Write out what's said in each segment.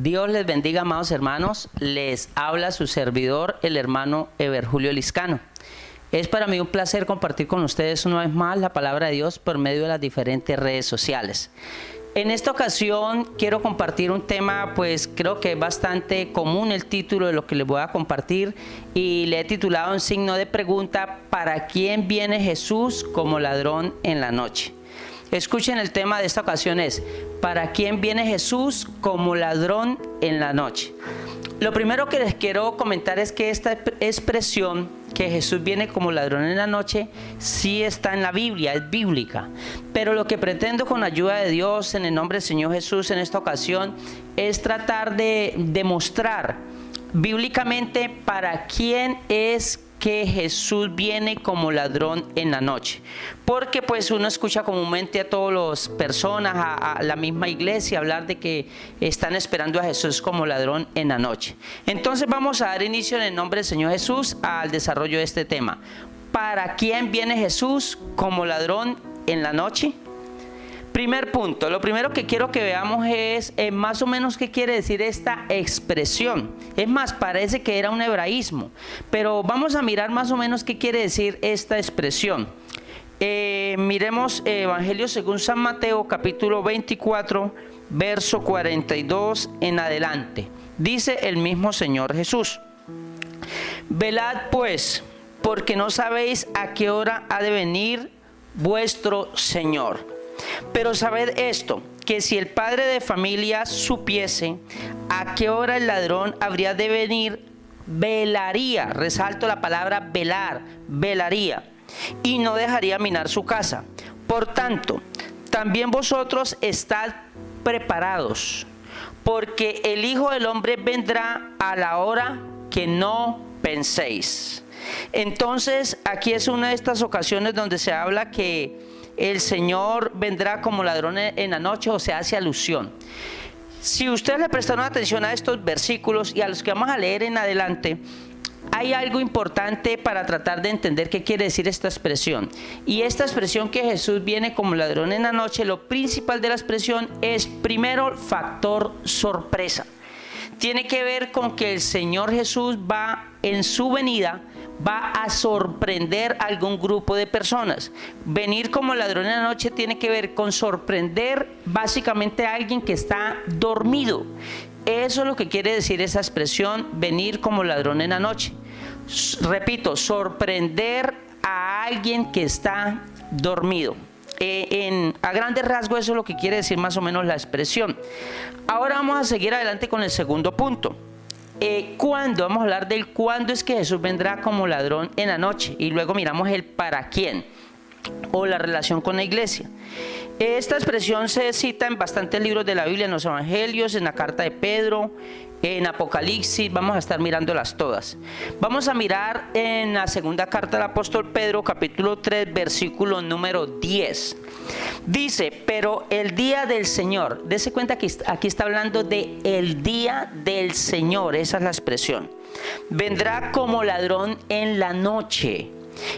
Dios les bendiga, amados hermanos. Les habla su servidor, el hermano Eber Julio Liscano. Es para mí un placer compartir con ustedes una vez más la palabra de Dios por medio de las diferentes redes sociales. En esta ocasión quiero compartir un tema, pues creo que es bastante común el título de lo que les voy a compartir, y le he titulado un signo de pregunta: ¿para quién viene Jesús como ladrón en la noche? Escuchen, el tema de esta ocasión es: ¿para quién viene Jesús como ladrón en la noche? Lo primero que les quiero comentar es que esta expresión, que Jesús viene como ladrón en la noche, sí está en la Biblia, es bíblica. Pero lo que pretendo con ayuda de Dios, en el nombre del Señor Jesús, en esta ocasión, es tratar de demostrar bíblicamente para quién es que Jesús viene como ladrón en la noche. Porque pues uno escucha comúnmente a todas las personas, a la misma iglesia, hablar de que están esperando a Jesús como ladrón en la noche. Entonces vamos a dar inicio en el nombre del Señor Jesús al desarrollo de este tema. ¿Para quién viene Jesús como ladrón en la noche? Primer punto, lo primero que quiero que veamos es más o menos qué quiere decir esta expresión. Es más, parece que era un hebraísmo, pero vamos a mirar más o menos qué quiere decir esta expresión. Miremos Evangelio según San Mateo, capítulo 24, verso 42 en adelante. Dice el mismo Señor Jesús: velad pues, porque no sabéis a qué hora ha de venir vuestro Señor. Pero sabed esto, que si el padre de familia supiese a qué hora el ladrón habría de venir, velaría, resalto la palabra velar, velaría, y no dejaría minar su casa. Por tanto, también vosotros estad preparados, porque el Hijo del Hombre vendrá a la hora que no penséis. Entonces, aquí es una de estas ocasiones donde se habla que el Señor vendrá como ladrón en la noche, o se hace alusión. Si ustedes le prestaron atención a estos versículos y a los que vamos a leer en adelante, hay algo importante para tratar de entender qué quiere decir esta expresión. Y esta expresión, que Jesús viene como ladrón en la noche, lo principal de la expresión es primero factor sorpresa. Tiene que ver con que el Señor Jesús va en su venida, va a sorprender a algún grupo de personas. Venir como ladrón en la noche tiene que ver con sorprender básicamente a alguien que está dormido. Eso es lo que quiere decir esa expresión, venir como ladrón en la noche. Repito, sorprender a alguien que está dormido. A grandes rasgos eso es lo que quiere decir más o menos la expresión. Ahora vamos a seguir adelante con el segundo punto. ¿Cuándo? Vamos a hablar del cuándo es que Jesús vendrá como ladrón en la noche, y luego miramos el para quién o la relación con la iglesia. Esta expresión se cita en bastantes libros de la Biblia, en los Evangelios, en la carta de Pedro, en Apocalipsis. Vamos a estar mirándolas todas. Vamos a mirar en la segunda carta del apóstol Pedro, capítulo 3, versículo número 10. Dice: pero el día del Señor, dése cuenta que aquí está hablando de el día del Señor, esa es la expresión, vendrá como ladrón en la noche,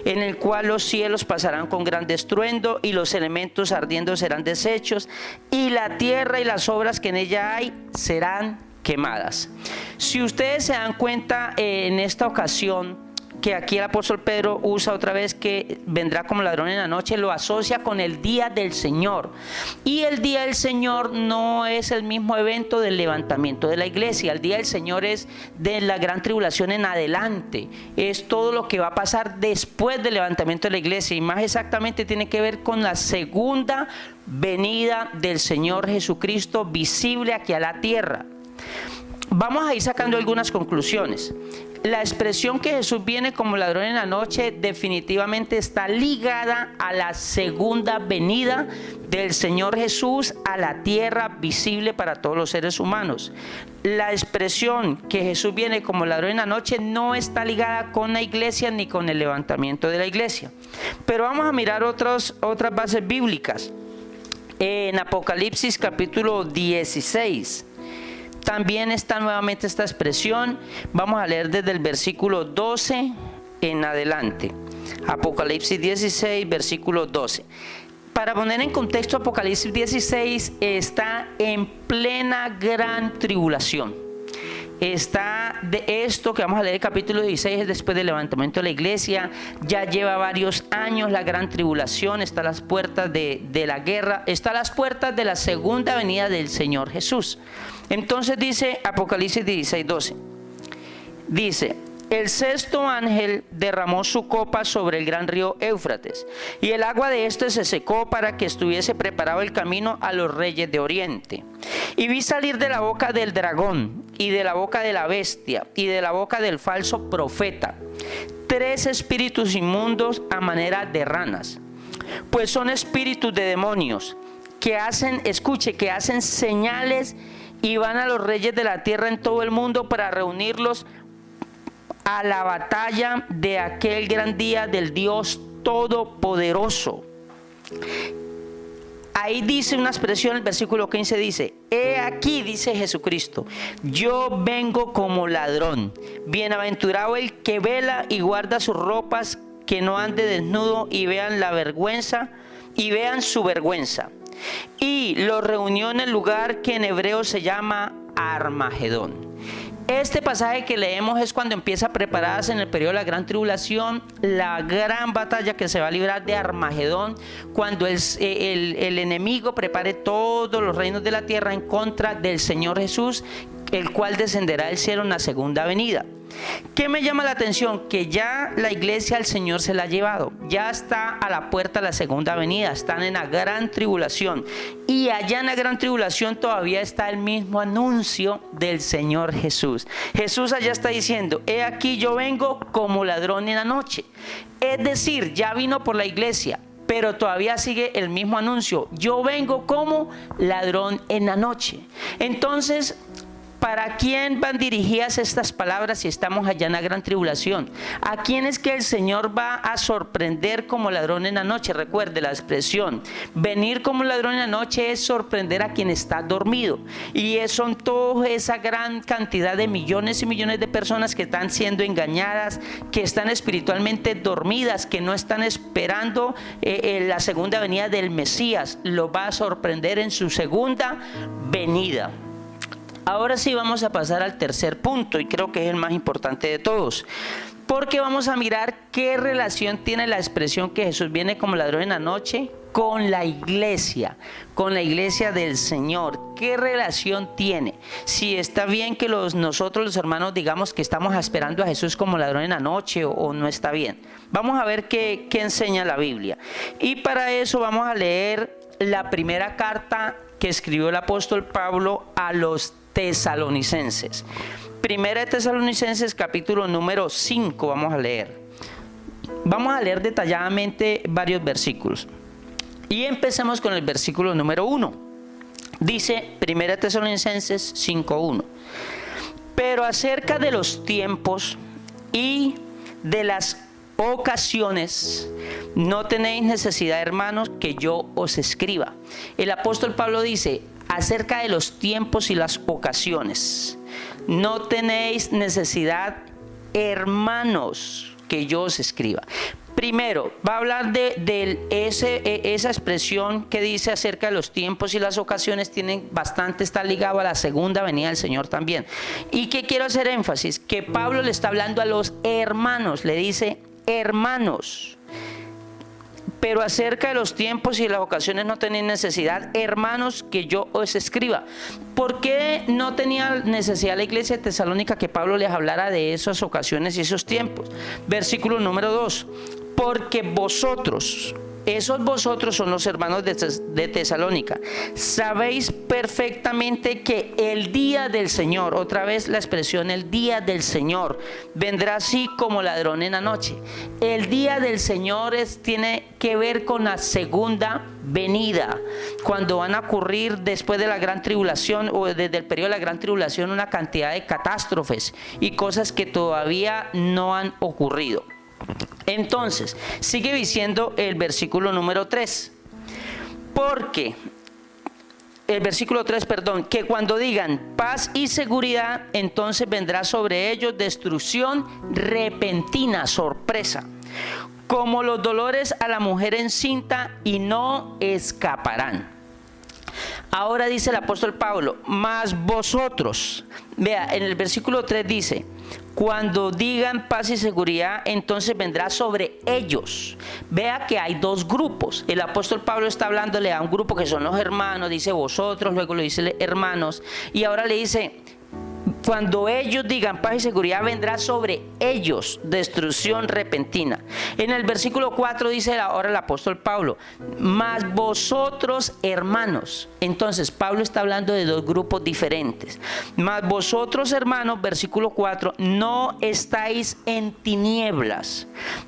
en el cual los cielos pasarán con gran estruendo, y los elementos ardiendo serán deshechos, y la tierra y las obras que en ella hay serán quemadas. Si ustedes se dan cuenta, en esta ocasión, que aquí el apóstol Pedro usa otra vez que vendrá como ladrón en la noche, lo asocia con el día del Señor. Y el día del Señor no es el mismo evento del levantamiento de la iglesia. El día del Señor es de la gran tribulación en adelante. Es todo lo que va a pasar después del levantamiento de la iglesia. Y más exactamente tiene que ver con la segunda venida del Señor Jesucristo, visible aquí a la tierra. Vamos a ir sacando algunas conclusiones. La expresión que Jesús viene como ladrón en la noche definitivamente está ligada a la segunda venida del Señor Jesús a la tierra, visible para todos los seres humanos. La expresión que Jesús viene como ladrón en la noche no está ligada con la iglesia ni con el levantamiento de la iglesia. Pero vamos a mirar otras bases bíblicas. En Apocalipsis capítulo 16 también está nuevamente esta expresión. Vamos a leer desde el versículo 12 en adelante. Apocalipsis 16, versículo 12. Para poner en contexto, Apocalipsis 16 está en plena gran tribulación. Está de esto que vamos a leer, el capítulo 16 es después del levantamiento de la iglesia. Ya lleva varios años la gran tribulación, está a las puertas de la guerra, está a las puertas de la segunda venida del Señor Jesús. Entonces dice Apocalipsis 16, 12, dice: el sexto ángel derramó su copa sobre el gran río Éufrates, y el agua de éste se secó para que estuviese preparado el camino a los reyes de Oriente. Y vi salir de la boca del dragón, y de la boca de la bestia, y de la boca del falso profeta, 3 espíritus inmundos a manera de ranas, pues son espíritus de demonios, que hacen, escuche, que hacen señales, y van a los reyes de la tierra en todo el mundo para reunirlos a la batalla de aquel gran día del Dios Todopoderoso. Ahí dice una expresión, el versículo 15 dice: he aquí, dice Jesucristo, yo vengo como ladrón. Bienaventurado el que vela y guarda sus ropas, que no ande desnudo y vean la vergüenza, y vean su vergüenza. Y lo reunió en el lugar que en hebreo se llama Armagedón. Este pasaje que leemos es cuando empieza a prepararse en el periodo de la gran tribulación, la gran batalla que se va a librar de Armagedón, cuando el enemigo prepare todos los reinos de la tierra en contra del Señor Jesús, el cual descenderá del cielo en la segunda venida. ¿Qué me llama la atención? Que ya la iglesia al Señor se la ha llevado, ya está a la puerta de la segunda venida, están en la gran tribulación, y allá en la gran tribulación todavía está el mismo anuncio del Señor Jesús. Jesús allá está diciendo: he aquí yo vengo como ladrón en la noche. Es decir, ya vino por la iglesia, pero todavía sigue el mismo anuncio: yo vengo como ladrón en la noche. Entonces, ¿para quién van dirigidas estas palabras si estamos allá en la gran tribulación? ¿A quién es que el Señor va a sorprender como ladrón en la noche? Recuerde la expresión, venir como ladrón en la noche es sorprender a quien está dormido. Y son toda esa gran cantidad de millones y millones de personas que están siendo engañadas, que están espiritualmente dormidas, que no están esperando la segunda venida del Mesías. Lo va a sorprender en su segunda venida. Ahora sí vamos a pasar al tercer punto, y creo que es el más importante de todos, porque vamos a mirar qué relación tiene la expresión que Jesús viene como ladrón en la noche con la iglesia del Señor. ¿Qué relación tiene? Si está bien que nosotros los hermanos digamos que estamos esperando a Jesús como ladrón en la noche, o no está bien. Vamos a ver qué enseña la Biblia. Y para eso vamos a leer la primera carta que escribió el apóstol Pablo a los tesalonicenses. Primera de Tesalonicenses, capítulo número 5, vamos a leer. Vamos a leer detalladamente varios versículos. Y empecemos con el versículo número 1. Dice Primera de Tesalonicenses 5:1: pero acerca de los tiempos y de las ocasiones, no tenéis necesidad, hermanos, que yo os escriba. El apóstol Pablo dice: acerca de los tiempos y las ocasiones, no tenéis necesidad, hermanos, que yo os escriba. Primero, va a hablar de esa expresión que dice acerca de los tiempos y las ocasiones, está ligado a la segunda venida del Señor también. ¿Y qué quiero hacer énfasis? Que Pablo le está hablando a los hermanos, le dice hermanos. Pero acerca de los tiempos y las ocasiones no tenéis necesidad, hermanos, que yo os escriba. ¿Por qué no tenía necesidad la iglesia de Tesalónica que Pablo les hablara de esas ocasiones y esos tiempos? Versículo número 2: porque vosotros, esos vosotros son los hermanos de Tesalónica, sabéis perfectamente que el día del Señor, otra vez la expresión el día del Señor, vendrá así como ladrón en la noche. El día del Señor tiene que ver con la segunda venida, cuando van a ocurrir después de la gran tribulación, o desde el periodo de la gran tribulación, una cantidad de catástrofes y cosas que todavía no han ocurrido. Entonces, sigue diciendo el versículo número 3. Porque, el versículo 3, que cuando digan paz y seguridad, entonces vendrá sobre ellos destrucción repentina, sorpresa. como los dolores a la mujer encinta, y no escaparán. Ahora dice el apóstol Pablo, mas vosotros, vea, en el versículo 3 dice, cuando digan paz y seguridad, entonces vendrá sobre ellos. Vea que hay dos grupos. El apóstol Pablo está hablándole a un grupo que son los hermanos, dice vosotros, luego le dice hermanos, y ahora le dice, cuando ellos digan paz y seguridad, vendrá sobre ellos destrucción repentina. En el versículo 4 dice ahora el apóstol Pablo, mas vosotros hermanos. Entonces Pablo está hablando de dos grupos diferentes. Mas vosotros hermanos, versículo 4, no estáis en tinieblas,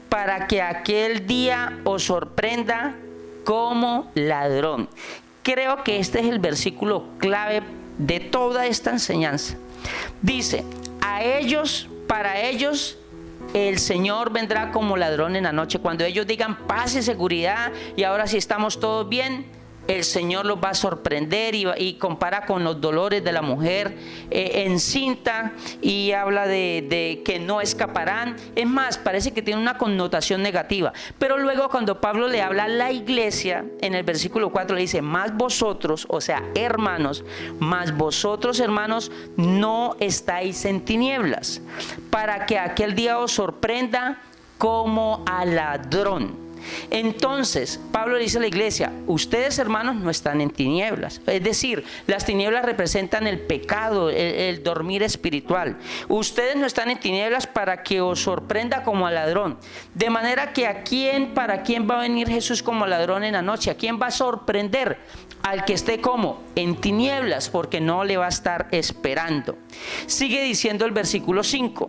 para que aquel día os sorprenda como ladrón. Creo que este es el versículo clave de toda esta enseñanza. Dice, a ellos, para ellos, el Señor vendrá como ladrón en la noche. Cuando ellos digan paz y seguridad, y ahora sí estamos todos bien, el Señor los va a sorprender y compara con los dolores de la mujer encinta, y habla de que no escaparán. Es más, parece que tiene una connotación negativa. Pero luego cuando Pablo le habla a la iglesia, en el versículo 4 le dice, más vosotros, o sea, hermanos, más vosotros hermanos, no estáis en tinieblas, para que aquel día os sorprenda como a ladrón. Entonces Pablo le dice a la iglesia, ustedes hermanos no están en tinieblas, es decir, las tinieblas representan el pecado, el dormir espiritual. Ustedes no están en tinieblas para que os sorprenda como al ladrón. De manera que ¿para quién va a venir Jesús como ladrón en la noche? ¿A quién va a sorprender? Al que esté como en tinieblas, porque no le va a estar esperando. Sigue diciendo el versículo 5,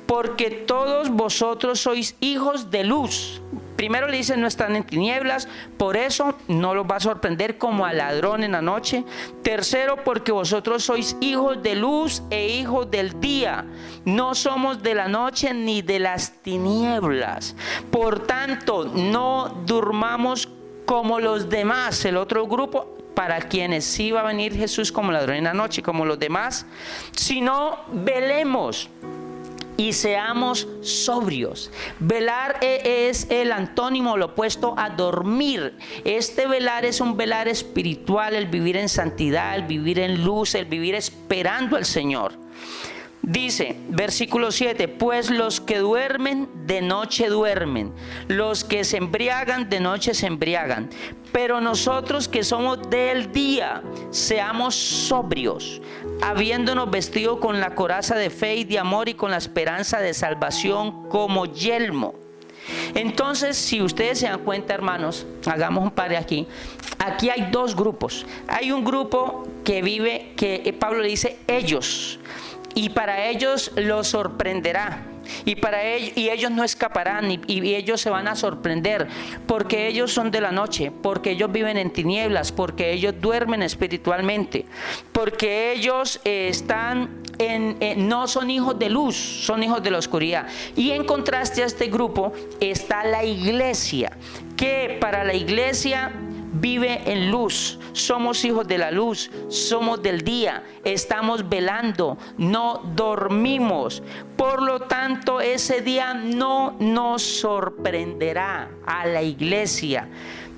porque todos vosotros sois hijos de luz. Primero le dice, no están en tinieblas, por eso no los va a sorprender como al ladrón en la noche. Tercero, porque vosotros sois hijos de luz e hijos del día. No somos de la noche ni de las tinieblas. Por tanto, no durmamos como los demás, el otro grupo, para quienes sí va a venir Jesús como ladrón en la noche, como los demás, sino velemos y seamos sobrios. Velar es el antónimo, lo opuesto a dormir. Este velar es un velar espiritual, el vivir en santidad, el vivir en luz, el vivir esperando al Señor. Dice, versículo 7, pues los que duermen de noche duermen, los que se embriagan de noche se embriagan, pero nosotros que somos del día, seamos sobrios, habiéndonos vestido con la coraza de fe y de amor y con la esperanza de salvación como yelmo. Entonces, si ustedes se dan cuenta, hermanos, hagamos un par aquí. Aquí hay dos grupos. Hay un grupo que vive, que Pablo le dice ellos, y para ellos los sorprenderá, y ellos no escaparán, y ellos se van a sorprender, porque ellos son de la noche, porque ellos viven en tinieblas, porque ellos duermen espiritualmente, porque ellos no son hijos de luz, son hijos de la oscuridad. Y en contraste a este grupo está la iglesia, que para la iglesia vive en luz. Somos hijos de la luz, somos del día, estamos velando, no dormimos. Por lo tanto, ese día no nos sorprenderá a la iglesia.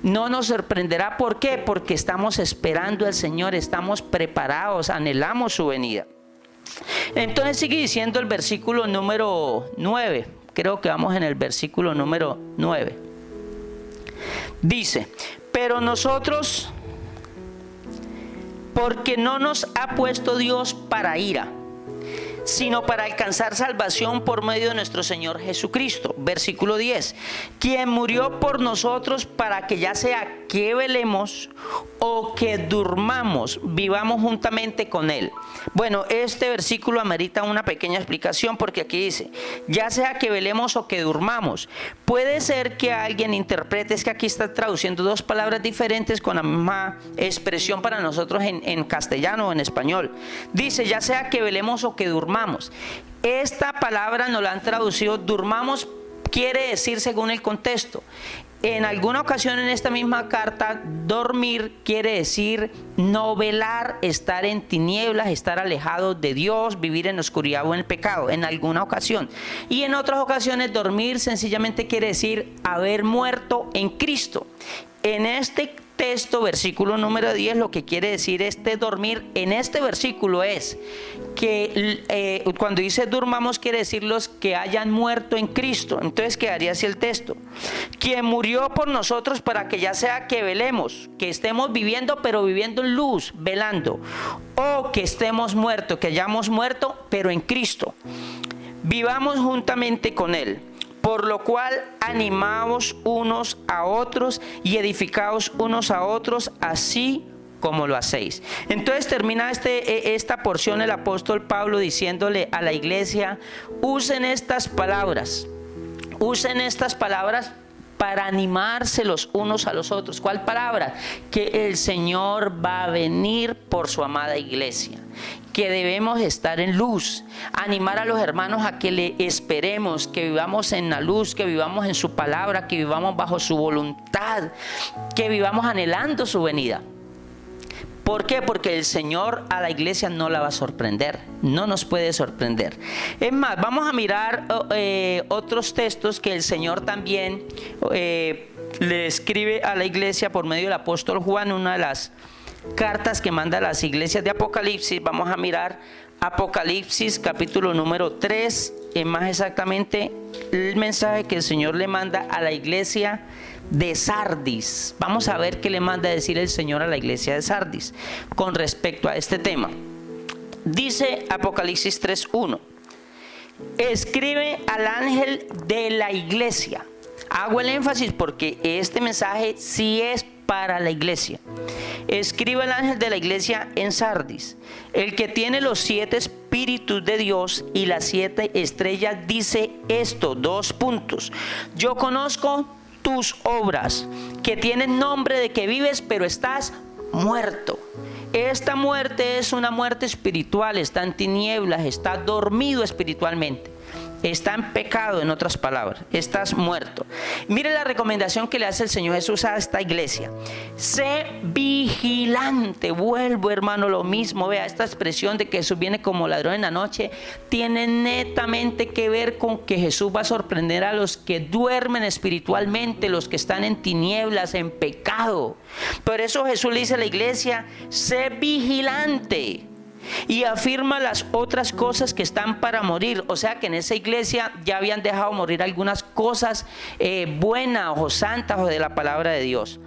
No nos sorprenderá, ¿por qué? Porque estamos esperando al Señor, estamos preparados, anhelamos su venida. Entonces sigue diciendo el versículo número 9. Creo que vamos en el versículo número 9. Dice, pero nosotros, porque no nos ha puesto Dios para ira, sino para alcanzar salvación por medio de nuestro Señor Jesucristo. Versículo 10, quien murió por nosotros para que ya sea que velemos o que durmamos, vivamos juntamente con Él. Bueno, este versículo amerita una pequeña explicación, porque aquí dice, ya sea que velemos o que durmamos. Puede ser que alguien interprete, es que aquí está traduciendo dos palabras diferentes con la misma expresión para nosotros en castellano o en español. Dice, ya sea que velemos o que durmamos. Esta palabra nos la han traducido, durmamos quiere decir, según el contexto, En alguna ocasión en esta misma carta, dormir quiere decir no velar, estar en tinieblas, estar alejado de Dios, vivir en oscuridad o en el pecado, en alguna ocasión. Y en otras ocasiones, dormir sencillamente quiere decir haber muerto en Cristo. En este texto, versículo número 10, lo que quiere decir este dormir en este versículo es que cuando dice durmamos quiere decir los que hayan muerto en Cristo. Entonces quedaría así el texto: quien murió por nosotros para que ya sea que velemos, que estemos viviendo pero viviendo en luz, velando, o que estemos muertos, que hayamos muerto pero en Cristo, vivamos juntamente con Él. Por lo cual animaos unos a otros y edificaos unos a otros, así como lo hacéis. Entonces termina esta porción el apóstol Pablo diciéndole a la iglesia: usen estas palabras para animarse los unos a los otros. ¿Cuál palabra? Que el Señor va a venir por su amada iglesia, que debemos estar en luz, animar a los hermanos a que le esperemos, que vivamos en la luz, que vivamos en su palabra, que vivamos bajo su voluntad, que vivamos anhelando su venida. ¿Por qué? Porque el Señor a la iglesia no la va a sorprender, no nos puede sorprender. Es más, vamos a mirar otros textos que el Señor también le escribe a la iglesia por medio del apóstol Juan, una de las cartas que manda a las iglesias de Apocalipsis. Vamos a mirar Apocalipsis capítulo número 3, más exactamente el mensaje que el Señor le manda a la iglesia de Sardis. Vamos a ver qué le manda a decir el Señor a la iglesia de Sardis con respecto a este tema. Dice Apocalipsis 3:1: escribe al ángel de la iglesia. Hago el énfasis porque este mensaje sí es para la iglesia. Escribe al ángel de la iglesia en Sardis, el que tiene los 7 espíritus de Dios y las 7 estrellas, dice esto: 2 puntos. Yo conozco tus obras, que tienen nombre de que vives, pero estás muerto. Esta muerte es una muerte espiritual, está en tinieblas, está dormido espiritualmente, está en pecado, en otras palabras, estás muerto. Mire la recomendación que le hace el Señor Jesús a esta iglesia: sé vigilante. Vuelvo, hermano, lo mismo. Vea, esta expresión de que Jesús viene como ladrón en la noche tiene netamente que ver con que Jesús va a sorprender a los que duermen espiritualmente, los que están en tinieblas, en pecado. Por eso Jesús le dice a la iglesia: sé vigilante. Y afirma las otras cosas que están para morir. O sea que en esa iglesia ya habían dejado morir algunas cosas buenas o santas o de la palabra de Dios.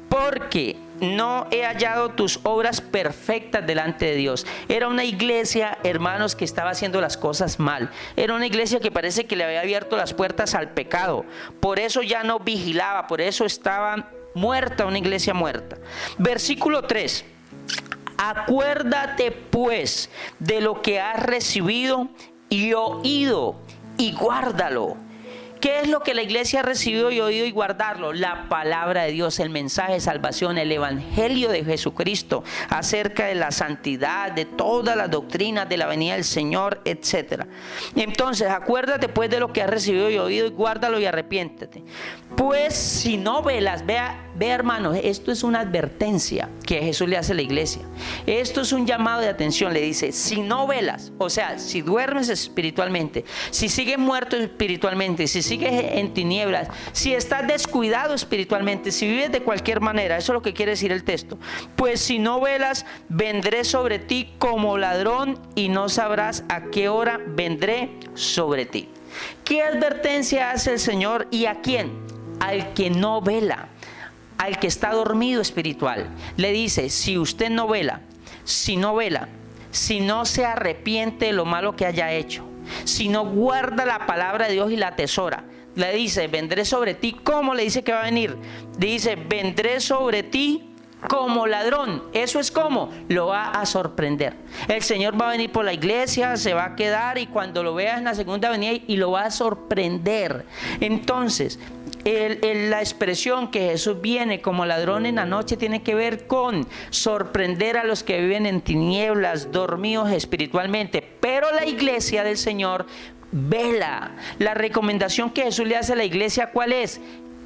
Porque no he hallado tus obras perfectas delante de Dios. Era una iglesia, hermanos, que estaba haciendo las cosas mal. Era una iglesia que parece que le había abierto las puertas al pecado. Por eso ya no vigilaba, por eso estaba muerta, una iglesia muerta. Versículo 3. Acuérdate pues de lo que has recibido y oído y guárdalo. ¿Qué es lo que la iglesia ha recibido y oído y guardarlo? La palabra de Dios, el mensaje de salvación, el evangelio de Jesucristo acerca de la santidad, de todas las doctrinas de la venida del Señor, etc. Entonces, acuérdate pues de lo que has recibido y oído y guárdalo y arrepiéntete. Pues si no velas, vea hermanos, esto es una advertencia que Jesús le hace a la iglesia. Esto es un llamado de atención. Le dice: si no velas, o sea, si duermes espiritualmente, si sigues muerto espiritualmente, si sigues en tinieblas, si estás descuidado espiritualmente, si vives de cualquier manera, eso es lo que quiere decir el texto. Pues si no velas, vendré sobre ti como ladrón y no sabrás a qué hora vendré sobre ti. ¿Qué advertencia hace el Señor y a quién? Al que no vela, al que está dormido espiritual. Le dice: si usted no vela, si no se arrepiente de lo malo que haya hecho, si no guarda la palabra de Dios y la atesora, le dice: vendré sobre ti. ¿Cómo le dice que va a venir? Dice: vendré sobre ti como ladrón. Eso es como lo va a sorprender. El Señor va a venir por la iglesia, se va a quedar, y cuando lo veas en la segunda venida, y lo va a sorprender. Entonces, la expresión que Jesús viene como ladrón en la noche tiene que ver con sorprender a los que viven en tinieblas, dormidos espiritualmente. Pero la iglesia del Señor vela. La recomendación que Jesús le hace a la iglesia, ¿cuál es?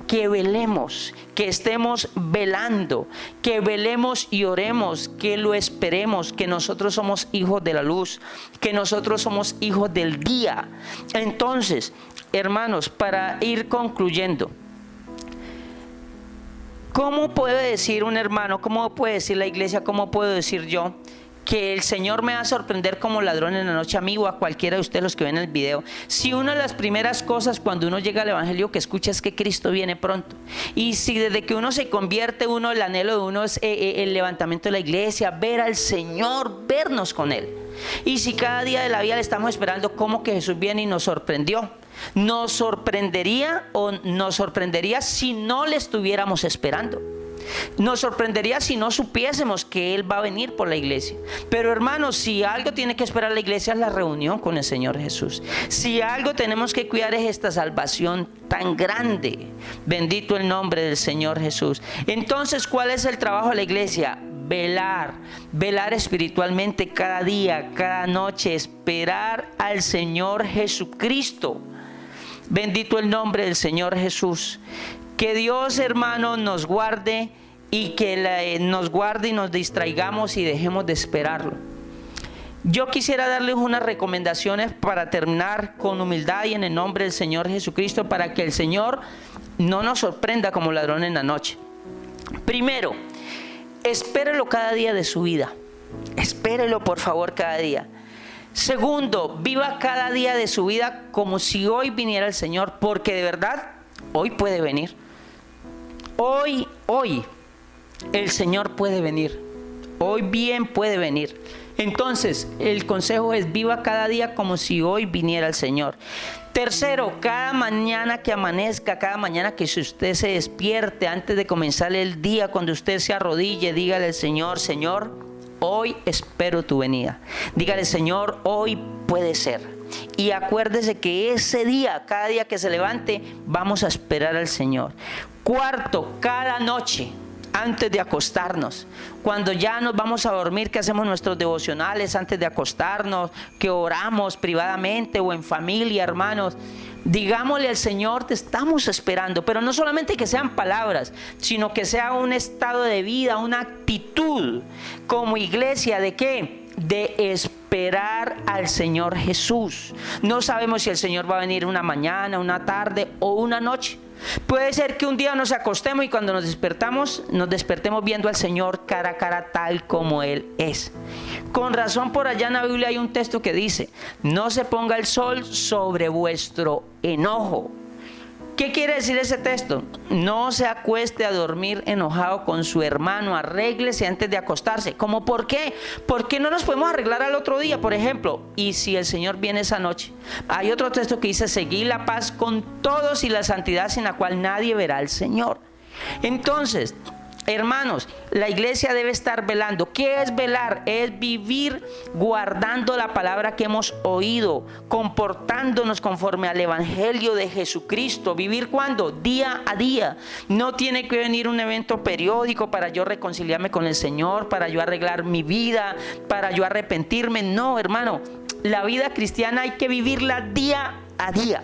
que velemos, que estemos velando, que velemos y oremos, que lo esperemos, que nosotros somos hijos de la luz, que nosotros somos hijos del día. Entonces, hermanos, para ir concluyendo, ¿cómo puede decir un hermano, cómo puede decir la iglesia, cómo puedo decir yo que el Señor me va a sorprender como ladrón en la noche, a mí o a cualquiera de ustedes los que ven el video? Si una de las primeras cosas cuando uno llega al evangelio que escucha es que Cristo viene pronto, y si desde que uno se convierte, el anhelo de uno es el levantamiento de la iglesia, ver al Señor, vernos con Él, y si cada día de la vida le estamos esperando cómo que Jesús viene y nos sorprendió, nos sorprendería si no le estuviéramos esperando. Nos sorprendería si no supiésemos que Él va a venir por la iglesia. Pero hermanos, si algo tiene que esperar la iglesia es la reunión con el Señor Jesús. Si algo tenemos que cuidar es esta salvación tan grande. Bendito el nombre del Señor Jesús. Entonces, ¿cuál es el trabajo de la iglesia? Velar espiritualmente cada día, cada noche, esperar al Señor Jesucristo. Bendito el nombre del Señor Jesús. Que Dios, hermano, nos guarde y que nos guarde y nos distraigamos y dejemos de esperarlo. Yo quisiera darles unas recomendaciones para terminar con humildad y en el nombre del Señor Jesucristo, para que el Señor no nos sorprenda como ladrón en la noche. Primero, espérelo cada día de su vida. Espérelo, por favor, cada día. Segundo, viva cada día de su vida como si hoy viniera el Señor, porque de verdad hoy puede venir. Hoy el Señor puede venir. Hoy bien puede venir. Entonces, el consejo es: viva cada día como si hoy viniera el Señor. Tercero, cada mañana que amanezca, cada mañana que si usted se despierte, antes de comenzar el día, cuando usted se arrodille, dígale al Señor: Señor, hoy espero tu venida. Dígale: Señor, hoy puede ser. Y acuérdese que ese día, cada día que se levante, vamos a esperar al Señor. Cuarto, cada noche, antes de acostarnos, cuando ya nos vamos a dormir, que hacemos nuestros devocionales antes de acostarnos, que oramos privadamente o en familia, hermanos, digámosle al Señor: te estamos esperando. Pero no solamente que sean palabras, sino que sea un estado de vida, una actitud como iglesia. ¿De qué? De esperar al Señor Jesús. No sabemos si el Señor va a venir una mañana, una tarde o una noche. Puede ser que un día nos acostemos y cuando nos despertemos viendo al Señor cara a cara, tal como Él es. Con razón, por allá en la Biblia hay un texto que dice: no se ponga el sol sobre vuestro enojo. ¿Qué quiere decir ese texto? No se acueste a dormir enojado con su hermano, arréglese antes de acostarse. ¿Cómo por qué? Porque no nos podemos arreglar al otro día, por ejemplo. Y si el Señor viene esa noche. Hay otro texto que dice: seguid la paz con todos y la santidad, sin la cual nadie verá al Señor. Entonces, hermanos, la iglesia debe estar velando. ¿Qué es velar? Es vivir guardando la palabra que hemos oído, comportándonos conforme al evangelio de Jesucristo. ¿Vivir cuándo? Día a día. No tiene que venir un evento periódico para yo reconciliarme con el Señor, para yo arreglar mi vida, para yo arrepentirme. No, hermano, la vida cristiana hay que vivirla día a día.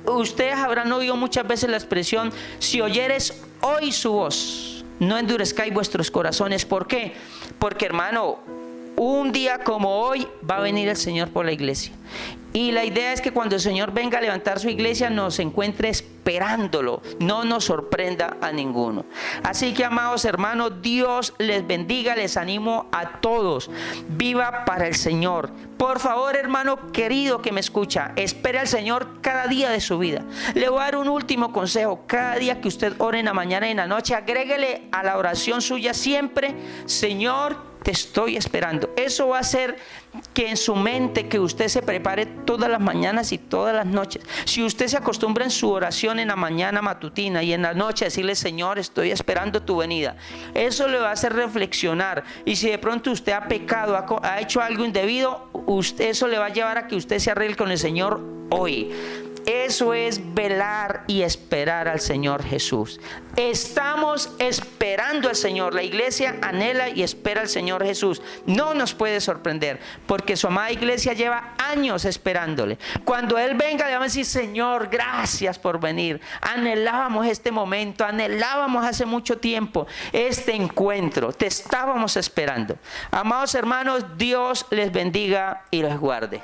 Ustedes habrán oído muchas veces la expresión: si oyeres hoy su voz, no endurezcáis vuestros corazones. ¿Por qué? Porque, hermano, un día como hoy va a venir el Señor por la iglesia. Y la idea es que cuando el Señor venga a levantar su iglesia, nos encuentre esperándolo, no nos sorprenda a ninguno. Así que, amados hermanos, Dios les bendiga, les animo a todos. Viva para el Señor. Por favor, hermano querido que me escucha, espere al Señor cada día de su vida. Le voy a dar un último consejo: cada día que usted ore en la mañana y en la noche, agréguele a la oración suya siempre: Señor, te estoy esperando. Eso va a hacer que en su mente, que usted se prepare todas las mañanas y todas las noches. Si usted se acostumbra en su oración en la mañana matutina y en la noche a decirle: Señor, estoy esperando tu venida, eso le va a hacer reflexionar. Y si de pronto usted ha pecado, ha hecho algo indebido, eso le va a llevar a que usted se arregle con el Señor hoy. Eso es velar y esperar al Señor Jesús. Estamos esperando al Señor. La iglesia anhela y espera al Señor Jesús. No nos puede sorprender, porque su amada iglesia lleva años esperándole. Cuando Él venga, le vamos a decir: Señor, gracias por venir. Anhelábamos este momento, anhelábamos hace mucho tiempo este encuentro. Te estábamos esperando. Amados hermanos, Dios les bendiga y les guarde.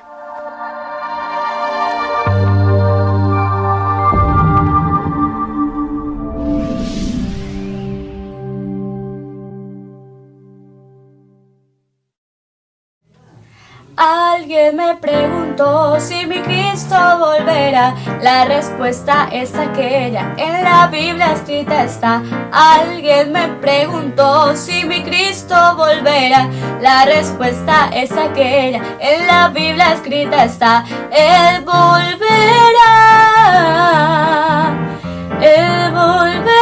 Alguien me preguntó si mi Cristo volverá. La respuesta es aquella, en la Biblia escrita está. Alguien me preguntó si mi Cristo volverá. La respuesta es aquella, en la Biblia escrita está. Él volverá. Él volverá.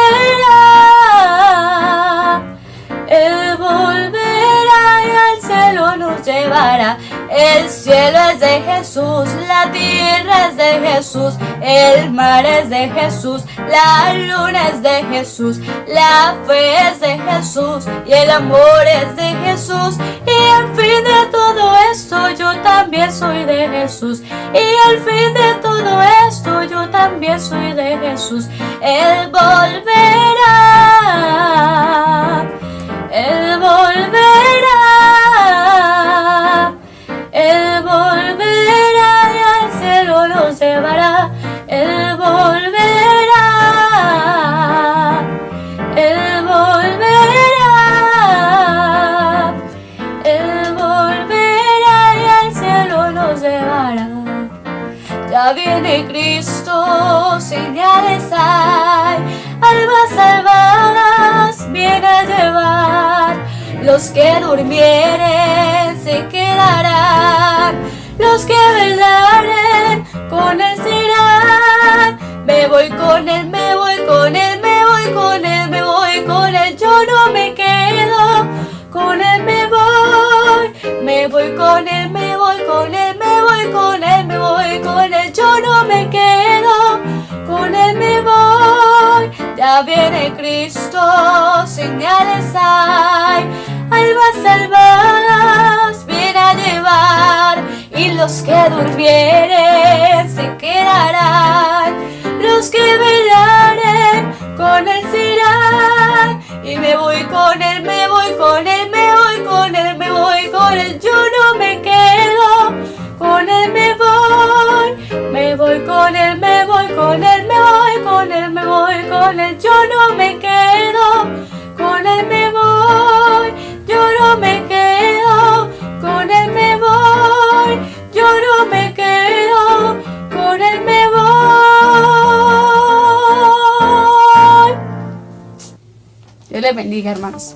Él volverá y al cielo nos llevará. El cielo es de Jesús, la tierra es de Jesús, el mar es de Jesús, la luna es de Jesús, la fe es de Jesús y el amor es de Jesús. Y al fin de todo esto yo también soy de Jesús. Y al fin de todo esto yo también soy de Jesús. Él volverá. Él volverá. Él volverá y al cielo nos llevará. Él volverá. Él volverá. Él volverá y al cielo nos llevará. Ya viene Cristo, señales hay, almas salvadas viene a llevar. Los que durmieren se quedarán, los que velaren con él serán. Me voy con él, me voy con él, me voy con él, me voy con él. Yo no me quedo, con él me voy. Me voy con él, me voy con él, me voy con él, me voy con él. Yo no me quedo, con él me voy. Ya viene Cristo, señales hay, almas salvadas viene a llevar. Y los que durmieren se quedarán, los que velaren con él serán. Y me voy con él, me voy con él, me voy con él, me voy con él. Yo no me quedo, con él me voy. Me voy con él, me voy con él, me voy con él, me voy con él. Yo no me quedo, con él me voy. Yo no me quedo, con él me voy. Yo no me quedo, con él me voy. Dios les bendiga, hermanos.